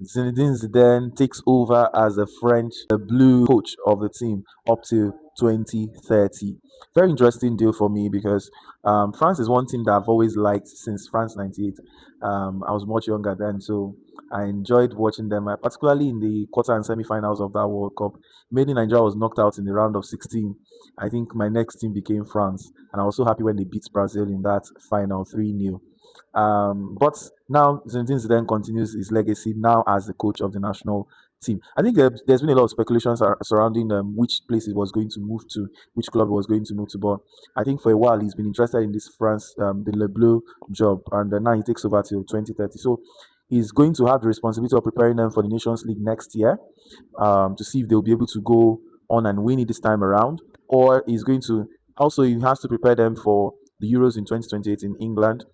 Zinedine Zidane takes over as the blue coach of the team up to 2030. Very interesting deal for me because France is one team that I've always liked since France '98. I was much younger then, so I enjoyed watching them, particularly in the quarter and semi-finals of that World Cup. Mainly Nigeria was knocked out in the round of 16. I think my next team became France, and I was so happy when they beat Brazil in that final 3-0. But now Zinedine Zidane continues his legacy now as the coach of the national team. I think there's been a lot of speculations surrounding which place he was going to move to, which club he was going to move to. But I think for a while he's been interested in this France, the Le Bleu job, and now he takes over till 2030. So he's going to have the responsibility of preparing them for the Nations League next year, to see if they'll be able to go on and win it this time around, or he's going to also he has to prepare them for the Euros in 2028 in England.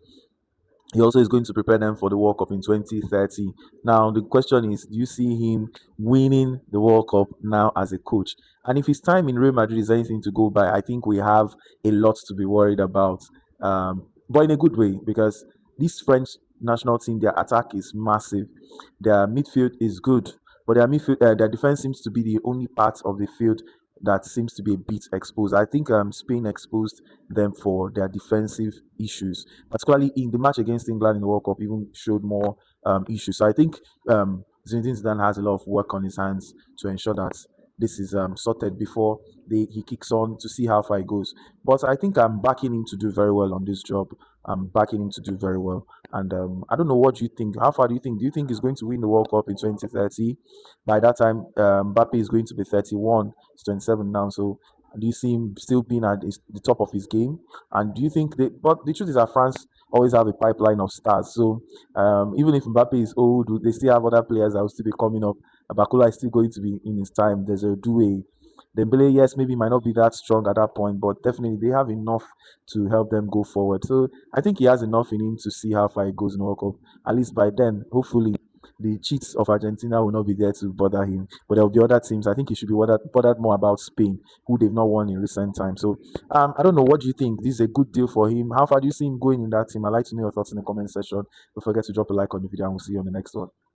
He also is going to prepare them for the World Cup in 2030. Now, the question is, do you see him winning the World Cup now as a coach? And if his time in Real Madrid is anything to go by, I think we have a lot to be worried about. But in a good way, because this French national team, their attack is massive. Their midfield is good, but their defense seems to be the only part of the field that seems to be a bit exposed. I think Spain exposed them for their defensive issues, particularly in the match against England in the World Cup, even showed more issues. So I think Zinedine Zidane has a lot of work on his hands to ensure that this is sorted before he kicks on to see how far he goes. But I think I'm backing him to do very well on this job. I'm backing him to do very well. And I don't know what you think. How far do you think? Do you think he's going to win the World Cup in 2030? By that time, Mbappe is going to be 31. He's 27 now. So do you see him still being at the top of his game? And do you think they? But the truth is that France always have a pipeline of stars. So even if Mbappe is old, they still have other players that will still be coming up. Bakula is still going to be in his time. There's a Doué. Dembele, yes, maybe might not be that strong at that point, but definitely they have enough to help them go forward. So I think he has enough in him to see how far he goes in the World Cup. At least by then, hopefully, the cheats of Argentina will not be there to bother him. But there will be other teams. I think he should be bothered more about Spain, who they've not won in recent times. So I don't know. What do you think? This is a good deal for him. How far do you see him going in that team? I'd like to know your thoughts in the comment section. Don't forget to drop a like on the video, and we'll see you on the next one.